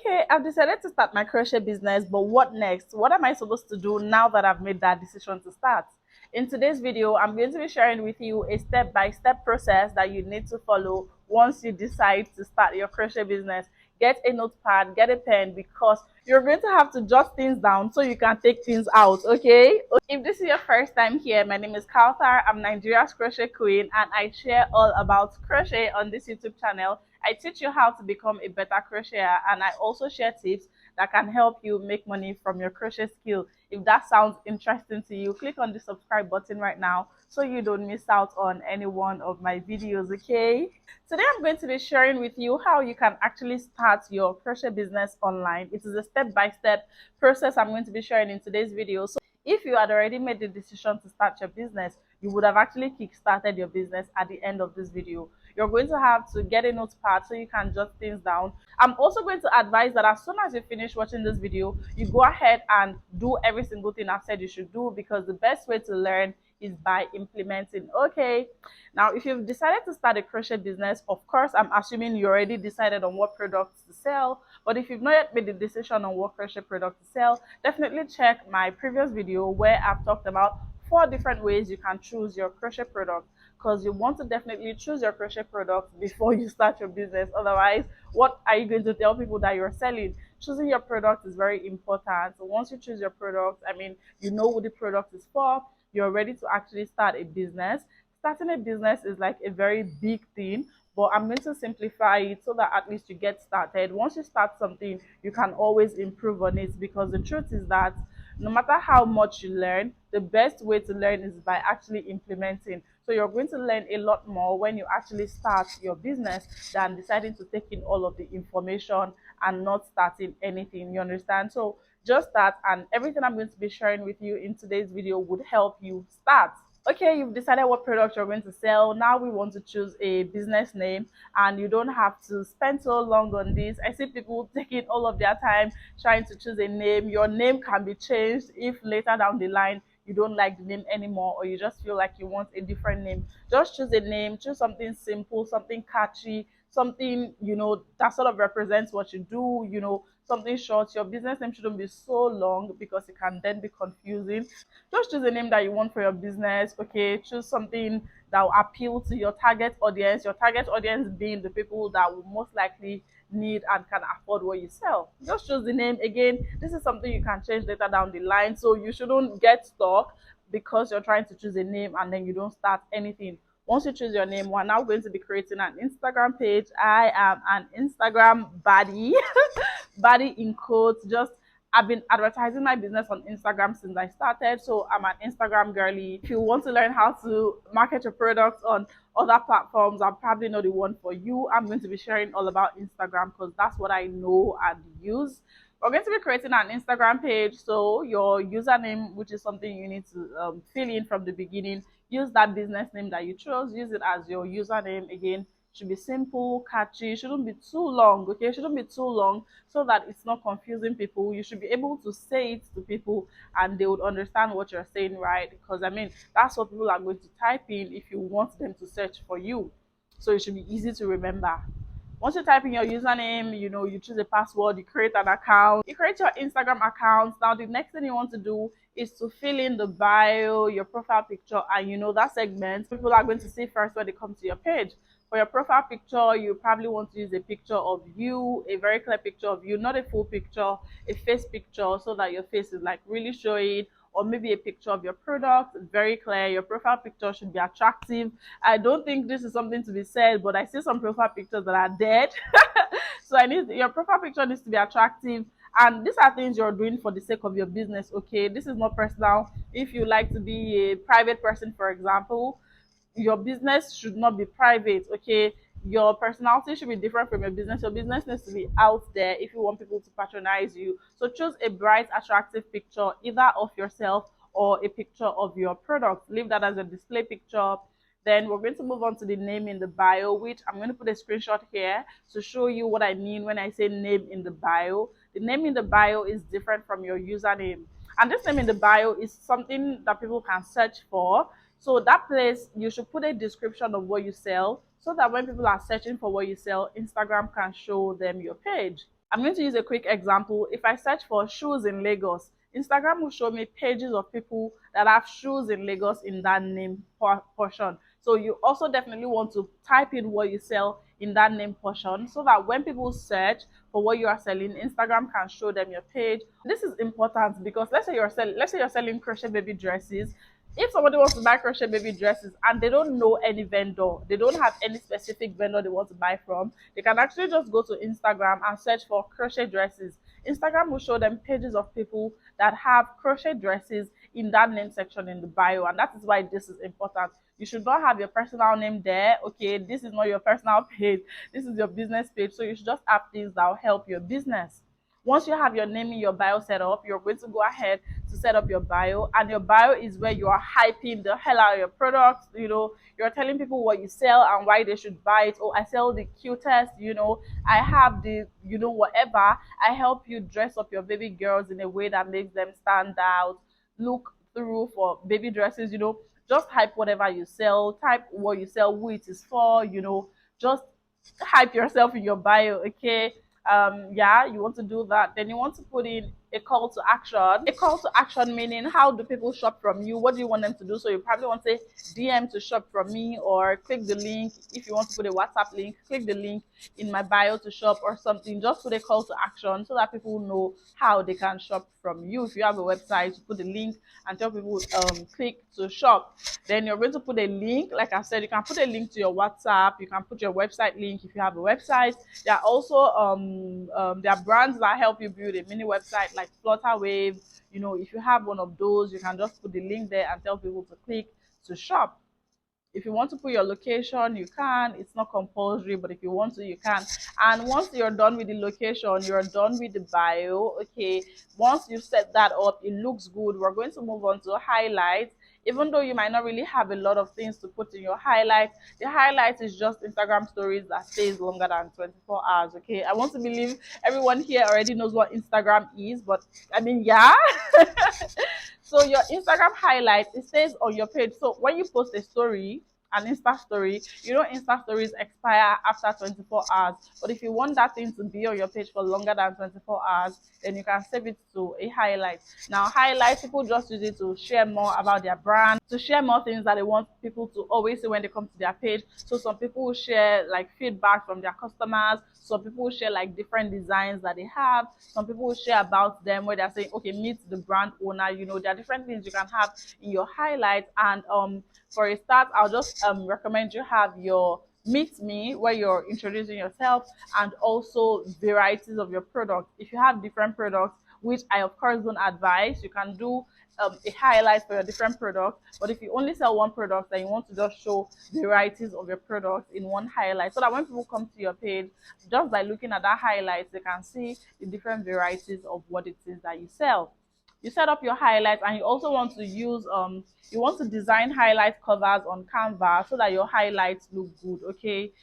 Okay, I've decided to start my crochet business, but what next? What am I supposed to do now that I've made that decision to start? In today's video, I'm going to be sharing with you a step-by-step process that you need to follow once you decide to start your crochet business. Get a notepad, get a pen, because you're going to have to jot things down so you can take things out, okay? If this is your first time here, my name is Kautar. I'm Nigeria's crochet queen, and I share all about crochet on this YouTube channel. I teach you how to become a better crocheter, and I also share tips that can help you make money from your crochet skill. If that sounds interesting to you, click on the subscribe button right now so you don't miss out on any one of my videos, okay? Today I'm going to be sharing with you how you can actually start your crochet business online. It is a step-by-step process I'm going to be sharing in today's video. So if you had already made the decision to start your business, you would have actually kick-started your business at the end of this video. You're going to have to get a notepad so you can jot things down. I'm also going to advise that as soon as you finish watching this video, you go ahead and do every single thing I've said you should do, because the best way to learn is by implementing. Okay, now if you've decided to start a crochet business, of course I'm assuming you already decided on what products to sell. But if you've not yet made the decision on what crochet product to sell, definitely check my previous video where I've talked about 4 different ways you can choose your crochet product, because you want to definitely choose your crochet product before you start your business. Otherwise, what are you going to tell people that you're selling? Choosing your product is very important. So once you choose your product, you know what the product is for, you're ready to actually start a business. Starting a business is like a very big thing, but I'm going to simplify it so that at least you get started. Once you start something, you can always improve on it, because the truth is that no matter how much you learn, the best way to learn is by actually implementing. So you're going to learn a lot more when you actually start your business than deciding to take in all of the information and not starting anything. You understand? So just that, and everything I'm going to be sharing with you in today's video would help you start. Okay, you've decided what product you're going to sell. Now we want to choose a business name, and you don't have to spend so long on this. I see people taking all of their time trying to choose a name. Your name can be changed if later down the line you don't like the name anymore, or you just feel like you want a different name. Just choose a name, choose something simple, something catchy, something that sort of represents what you do, something short. Your business name shouldn't be so long because it can then be confusing. Just choose a name that you want for your business. Okay, choose something that will appeal to your target audience being the people that will most likely need and can afford what you sell. Just choose the name. Again, this is something you can change later down the line, so you shouldn't get stuck because you're trying to choose a name and then you don't start anything. Once you choose your name, we're now going to be creating an Instagram page. I am an Instagram baddie. Baddie in quotes. Just I've been advertising my business on Instagram since I started, so I'm an Instagram girly. If you want to learn how to market your products on other platforms, I'm probably not the one for you. I'm going to be sharing all about Instagram because that's what I know and use. We're going to be creating an Instagram page, so your username, which is something you need to fill in from the beginning, use that business name that you chose, use it as your username. Again, should be simple, catchy, shouldn't be too long, okay? Shouldn't be too long so that it's not confusing people. You should be able to say it to people and they would understand what you're saying, right? Because that's what people are going to type in if you want them to search for you. So it should be easy to remember. Once you type in your username, you choose a password, you create an account, you create your Instagram account. Now the next thing you want to do is to fill in the bio, your profile picture, and that segment people are going to see first when they come to your page. For your profile picture, you probably want to use a picture of you, a very clear picture of you, not a full picture, a face picture, so that your face is like really showing, or maybe a picture of your product, very clear. Your profile picture should be attractive. I don't think this is something to be said, but I see some profile pictures that are dead. So your profile picture needs to be attractive. And these are things you're doing for the sake of your business, okay? This is not personal. If you like to be a private person, for example, your business should not be private, okay? Your personality should be different from your business. Your business needs to be out there if you want people to patronize you. So choose a bright, attractive picture, either of yourself or a picture of your product. Leave that as a display picture. Then we're going to move on to the name in the bio, which I'm going to put a screenshot here to show you what I mean when I say name in the bio. The name in the bio is different from your username. And this name in the bio is something that people can search for. So that place, you should put a description of what you sell so that when people are searching for what you sell, Instagram can show them your page. I'm going to use a quick example. If I search for shoes in Lagos, Instagram will show me pages of people that have shoes in Lagos in that name portion. So you also definitely want to type in what you sell in that name portion so that when people search for what you are selling, Instagram can show them your page. This is important because let's say you're selling crochet baby dresses. If somebody wants to buy crochet baby dresses and they don't know any vendor, they don't have any specific vendor they want to buy from, they can actually just go to Instagram and search for crochet dresses. Instagram will show them pages of people that have crochet dresses in that name section in the bio, and that is why this is important. You should not have your personal name there. Okay, this is not your personal page, this is your business page, so you should just have things that will help your business. Once you have your name in your bio set up, you're going to go ahead to set up your bio, and your bio is where you are hyping the hell out of your products. You know, you're telling people what you sell and why they should buy it. Oh, I sell the cutest, you know, I have the, you know, whatever. I help you dress up your baby girls in a way that makes them stand out, look through for baby dresses, you know. Just hype whatever you sell, type what you sell, who it is for, you know, just hype yourself in your bio. Okay, yeah, you want to do that. Then you want to put in a call to action. A call to action meaning, how do people shop from you? What do you want them to do? So you probably want to say DM to shop from me, or click the link. If you want to put a WhatsApp link, click the link in my bio to shop or something. Just put a call to action so that people know how they can shop from you. If you have a website, put the link and tell people click to shop. Then you're going to put a link. Like I said, you can put a link to your WhatsApp, you can put your website link if you have a website. There are also there are brands that help you build a mini website like Flutterwave. You know, if you have one of those, you can just put the link there and tell people to click to shop. If you want to put your location, you can. It's not compulsory, but if you want to, you can. And once you're done with the location, you're done with the bio. Okay, once you set that up, it looks good. We're going to move on to highlights. Even though you might not really have a lot of things to put in your highlights, the highlights is just Instagram stories that stays longer than 24 hours. Okay, I want to believe everyone here already knows what Instagram is, but I mean, yeah. So your Instagram highlight, it stays on your page. So when you post a story, an Insta story, you know Insta stories expire after 24 hours. But if you want that thing to be on your page for longer than 24 hours, then you can save it to a highlight. Now, highlight, people just use it to share more about their brand, to share more things that they want people to always see when they come to their page. So some people will share like feedback from their customers. Some people will share like different designs that they have. Some people will share about them where they're saying, okay, meet the brand owner. You know, there are different things you can have in your highlights. And for a start, I'll just recommend you have your meet me, where you're introducing yourself, and also varieties of your product. If you have different products, which I of course don't advise, you can do a highlight for your different products. But if you only sell one product, then you want to just show varieties of your products in one highlight, so that when people come to your page, just by looking at that highlight, they can see the different varieties of what it is that you sell. You set up your highlights, and you also want to use you want to design highlight covers on Canva so that your highlights look good. Okay,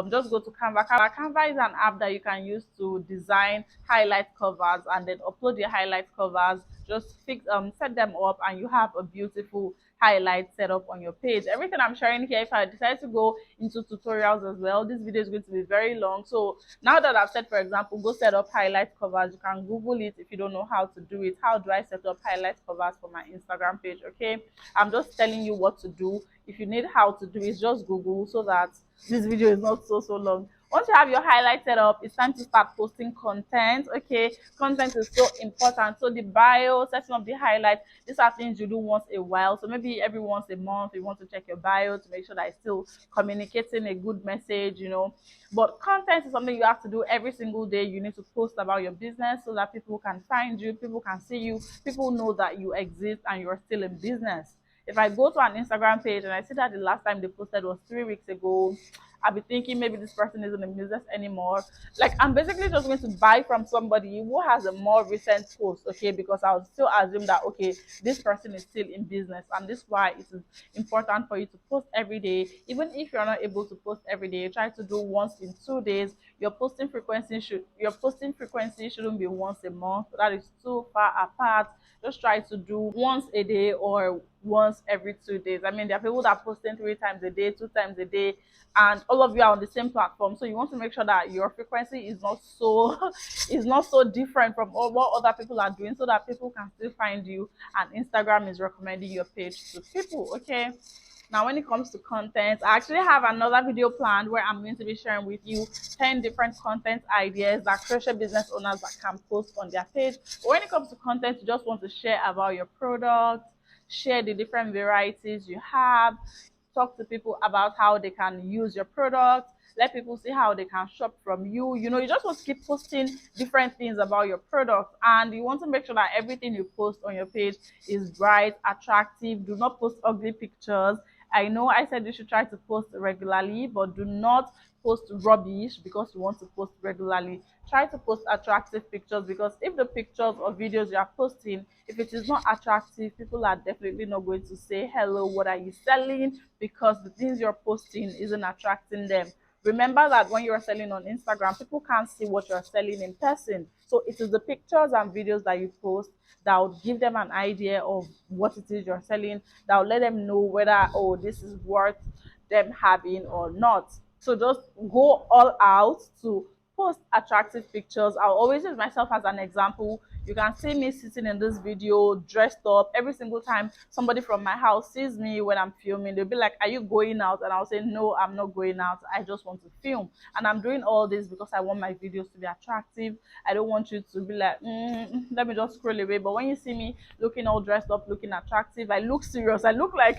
just go to Canva. Canva is an app that you can use to design highlight covers and then upload your highlight covers. Just set them up, and you have a beautiful highlight set up on your page. Everything I'm sharing here, if I decide to go into tutorials as well, this video is going to be very long. So now that I've said, for example, go set up highlight covers, you can Google it if you don't know how to do it. How do I set up highlight covers for my Instagram page? Okay, I'm just telling you what to do. If you need how to do it, just Google, so that this video is not so long. Once you have your highlight set up, it's time to start posting content. Okay, content is so important. So the bio, setting up the highlight, these are things you do once a while. So maybe every once a month you want to check your bio to make sure that it's still communicating a good message, you know. But content is something you have to do every single day. You need to post about your business so that people can find you, people can see you, people know that you exist and you're still in business. If I go to an Instagram page and I see that the last time they posted was 3 weeks ago, I'll be thinking maybe this person isn't in business anymore. Like, I'm basically just going to buy from somebody who has a more recent post, okay? Because I'll still assume that, okay, this person is still in business. And this is why it is important for you to post every day. Even if you're not able to post every day, try to do once in 2 days. your posting frequency shouldn't be once a month. That is too far apart. Just try to do once a day or once every 2 days. I mean, there are people that are posting 3 times a day, 2 times a day, and all of you are on the same platform. So you want to make sure that your frequency is not so is not so different from what other people are doing, so that people can still find you and Instagram is recommending your page to people. Okay. Now, when it comes to content, I actually have another video planned where I'm going to be sharing with you 10 different content ideas that crochet business owners that can post on their page. But when it comes to content, you just want to share about your product, share the different varieties you have, talk to people about how they can use your product, let people see how they can shop from you. You know, you just want to keep posting different things about your product, and you want to make sure that everything you post on your page is bright, attractive. Do not post ugly pictures. I know I said you should try to post regularly, but do not post rubbish because you want to post regularly. Try to post attractive pictures, because if the pictures or videos you are posting, if it is not attractive, people are definitely not going to say hello, what are you selling, because the things you're posting isn't attracting them. Remember that when you're selling on Instagram, people can't see what you're selling in person. So it is the pictures and videos that you post that will give them an idea of what it is you're selling, that will let them know whether, oh, this is worth them having or not. So just go all out to post attractive pictures. I'll always use myself as an example. You can see me sitting in this video dressed up. Every single time somebody from my house sees me when I'm filming, they'll be like, are you going out? And I'll say, no, I'm not going out. I just want to film. And I'm doing all this because I want my videos to be attractive. I don't want you to be like, let me just scroll away. But when you see me looking all dressed up, looking attractive, I look serious. I look like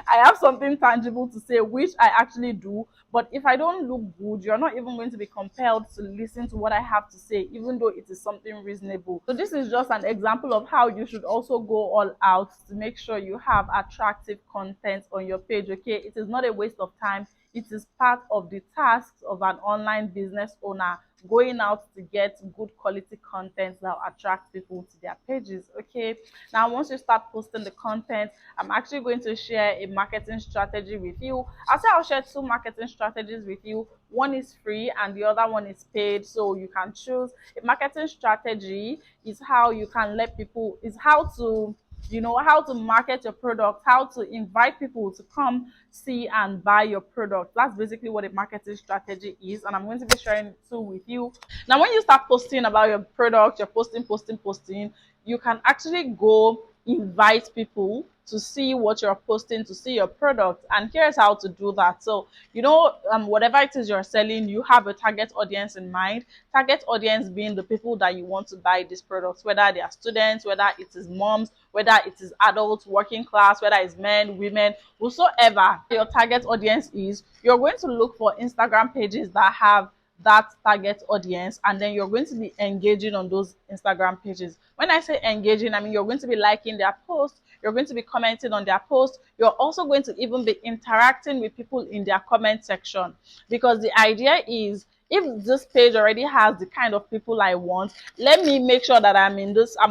I have something tangible to say, which I actually do. But if I don't look good, you're not even going to be compelled to listen to what I have to say, even though it is something reasonable. So this is just an example of how you should also go all out to make sure you have attractive content on your page. Okay, it is not a waste of time. It is part of the tasks of an online business owner, going out to get good quality content that will attract people to their pages. Okay, now once you start posting the content, I'm actually going to share a marketing strategy with you. I'll share two marketing strategies with you. One is free and the other one is paid, so you can choose. A marketing strategy is how you can let people, is how to, you know, how to market your product, how to invite people to come see and buy your product. That's basically what a marketing strategy is, and I'm going to be sharing it too with you. Now, when you start posting about your product, you're posting, you can actually go invite people to see what you're posting, to see your product. And here's how to do that. So, you know, whatever it is you're selling, you have a target audience in mind. Target audience being the people that you want to buy these products, whether they are students, whether it is moms, whether it is adults, working class, whether it's men, women, whosoever your target audience is. You're going to look for Instagram pages that have that target audience, and then you're going to be engaging on those Instagram pages. When I say engaging, I mean you're going to be liking their posts, you're going to be commenting on their posts, you're also going to even be interacting with people in their comment section, because the idea is, if this page already has the kind of people I want, let me make sure that I'm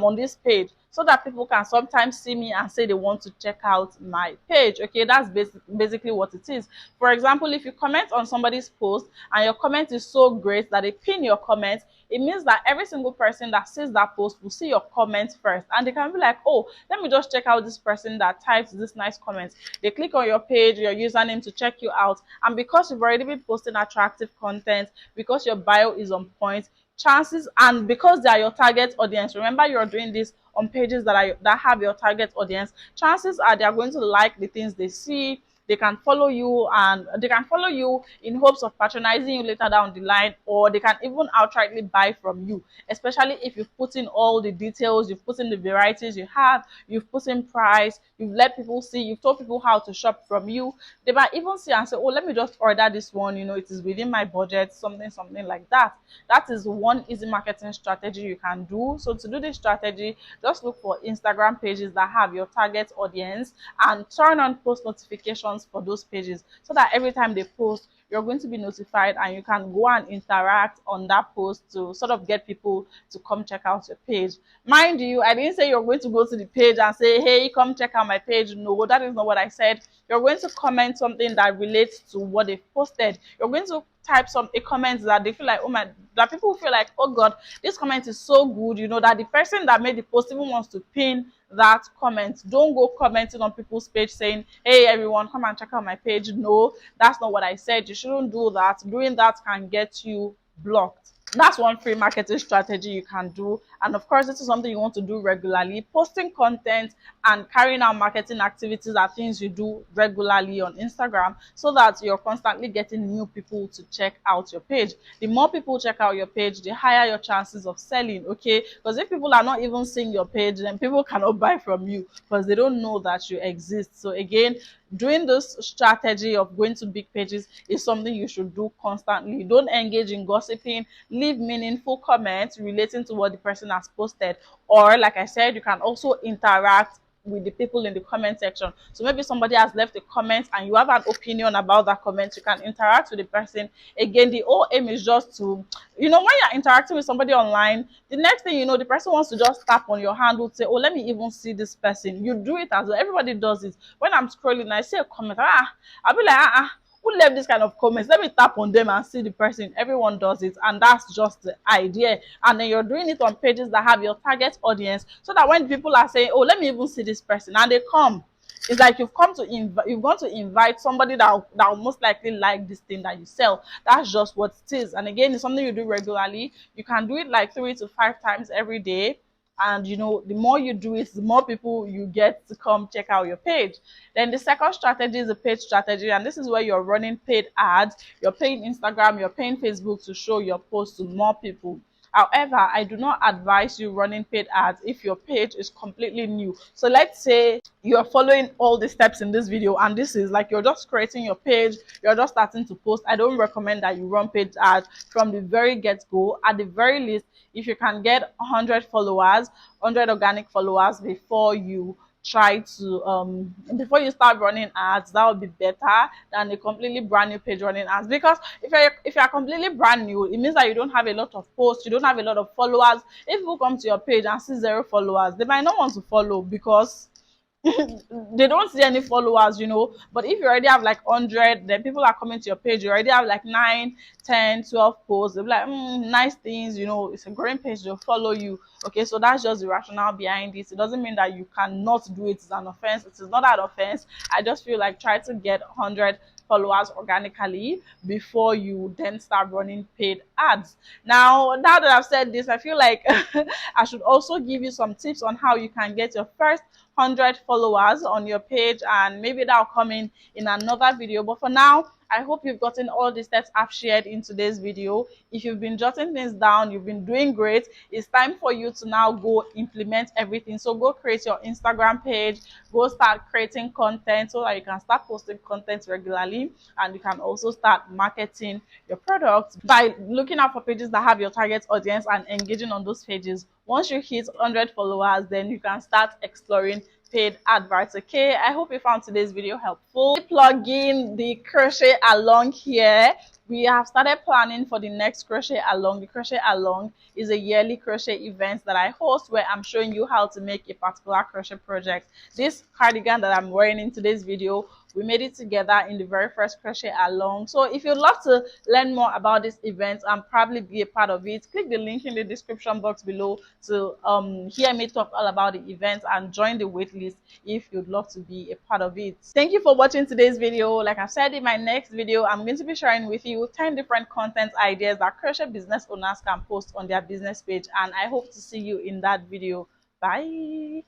on this page, so that people can sometimes see me and say they want to check out my page. Okay, that's basically what it is. For example, if you comment on somebody's post and your comment is so great that they pin your comment, it means that every single person that sees that post will see your comment first, and they can be like, oh, let me just check out this person that types this nice comment. They click on your page, your username, to check you out, and because you've already been posting attractive content, because your bio is on point, chances, and because they are your target audience, remember you're doing this on pages that have your target audience, chances are they are going to like the things they see. They can follow you, and they can follow you in hopes of patronizing you later down the line, or they can even outrightly buy from you, especially if you've put in all the details, you've put in the varieties you have, you've put in price, you've let people see, you've told people how to shop from you. They might even see and say, oh, let me just order this one, you know, it is within my budget, something like that. That is one easy marketing strategy you can do. So to do this strategy, just look for Instagram pages that have your target audience and turn on post notifications for those pages, so that every time they post, you're going to be notified and you can go and interact on that post to sort of get people to come check out your page. Mind you, I didn't say you're going to go to the page and say, hey, come check out my page. No, that is not what I said. You're going to comment something that relates to what they've posted. You're going to type some a comment that they feel like, oh my, that people feel like, oh god, this comment is so good, you know, that the person that made the post even wants to pin that comment. Don't go commenting on people's page saying, hey everyone, come and check out my page. No, that's not what I said. You shouldn't do that. Doing that can get you blocked. That's one free marketing strategy you can do. And of course, this is something you want to do regularly. Posting content and carrying out marketing activities are things you do regularly on Instagram, so that you're constantly getting new people to check out your page. The more people check out your page, the higher your chances of selling, okay? Because if people are not even seeing your page, then people cannot buy from you because they don't know that you exist. So again, doing this strategy of going to big pages is something you should do constantly. Don't engage in gossiping. Leave meaningful comments relating to what the person has posted. Or like I said, you can also interact with the people in the comment section. So maybe somebody has left a comment and you have an opinion about that comment, you can interact with the person. Again, the whole aim is just to, you know, when you're interacting with somebody online, the next thing you know, the person wants to just tap on your hand, would say, oh, let me even see this person. You do it as well. Everybody does it. When I'm scrolling and I see a comment, I'll be like, who left this kind of comments? Let me tap on them and see the person. Everyone does it, and that's just the idea. And then you're doing it on pages that have your target audience, so that when people are saying, oh, let me even see this person, and they come, it's like you've gone to invite somebody that will most likely like this thing that you sell. That's just what it is. And again, it's something you do regularly. You can do it like 3 to 5 times every day. And you know, the more you do it, the more people you get to come check out your page. Then the second strategy is a paid strategy, and this is where you're running paid ads. You're paying Instagram, you're paying Facebook to show your post to more people. However, I do not advise you running paid ads if your page is completely new. So let's say you're following all the steps in this video, and this is like you're just creating your page, you're just starting to post. I don't recommend that you run paid ads from the very get-go. At the very least, if you can get 100 followers, 100 organic followers before you try to before you start running ads, that would be better than a completely brand new page running ads. Because if you're completely brand new, it means that you don't have a lot of posts, you don't have a lot of followers. If people come to your page and see 0 followers, they might not want to follow because they don't see any followers, you know. But if you already have like 100, then people are coming to your page, you already have like 9, 10, 12 posts, they'll be like, nice things, you know, it's a growing page, they'll follow you. Okay, so that's just the rationale behind it. It doesn't mean that you cannot do it. It's an offense. It is not an offense. I just feel like try to get 100 followers organically before you then start running paid ads. Now that I've said this, I feel like I should also give you some tips on how you can get your first 100 followers on your page, and maybe that'll come in another video. But for now, I hope you've gotten all the steps I've shared in today's video. If you've been jotting things down, you've been doing great. It's time for you to now go implement everything. So go create your Instagram page, go start creating content so that you can start posting content regularly, and you can also start marketing your products by looking out for pages that have your target audience and engaging on those pages. Once you hit 100 followers, then you can start exploring paid adverts. Okay, I hope you found today's video helpful. Plugging the crochet along here, we have started planning for the next crochet along. The crochet along is a yearly crochet event that I host, where I'm showing you how to make a particular crochet project. This cardigan that I'm wearing in today's video, we made it together in the very first crochet along. So if you'd love to learn more about this event and probably be a part of it, click the link in the description box below to hear me talk all about the event and join the waitlist if you'd love to be a part of it. Thank you for watching today's video. Like I said, in my next video, I'm going to be sharing with you 10 different content ideas that crochet business owners can post on their business page, and I hope to see you in that video. Bye.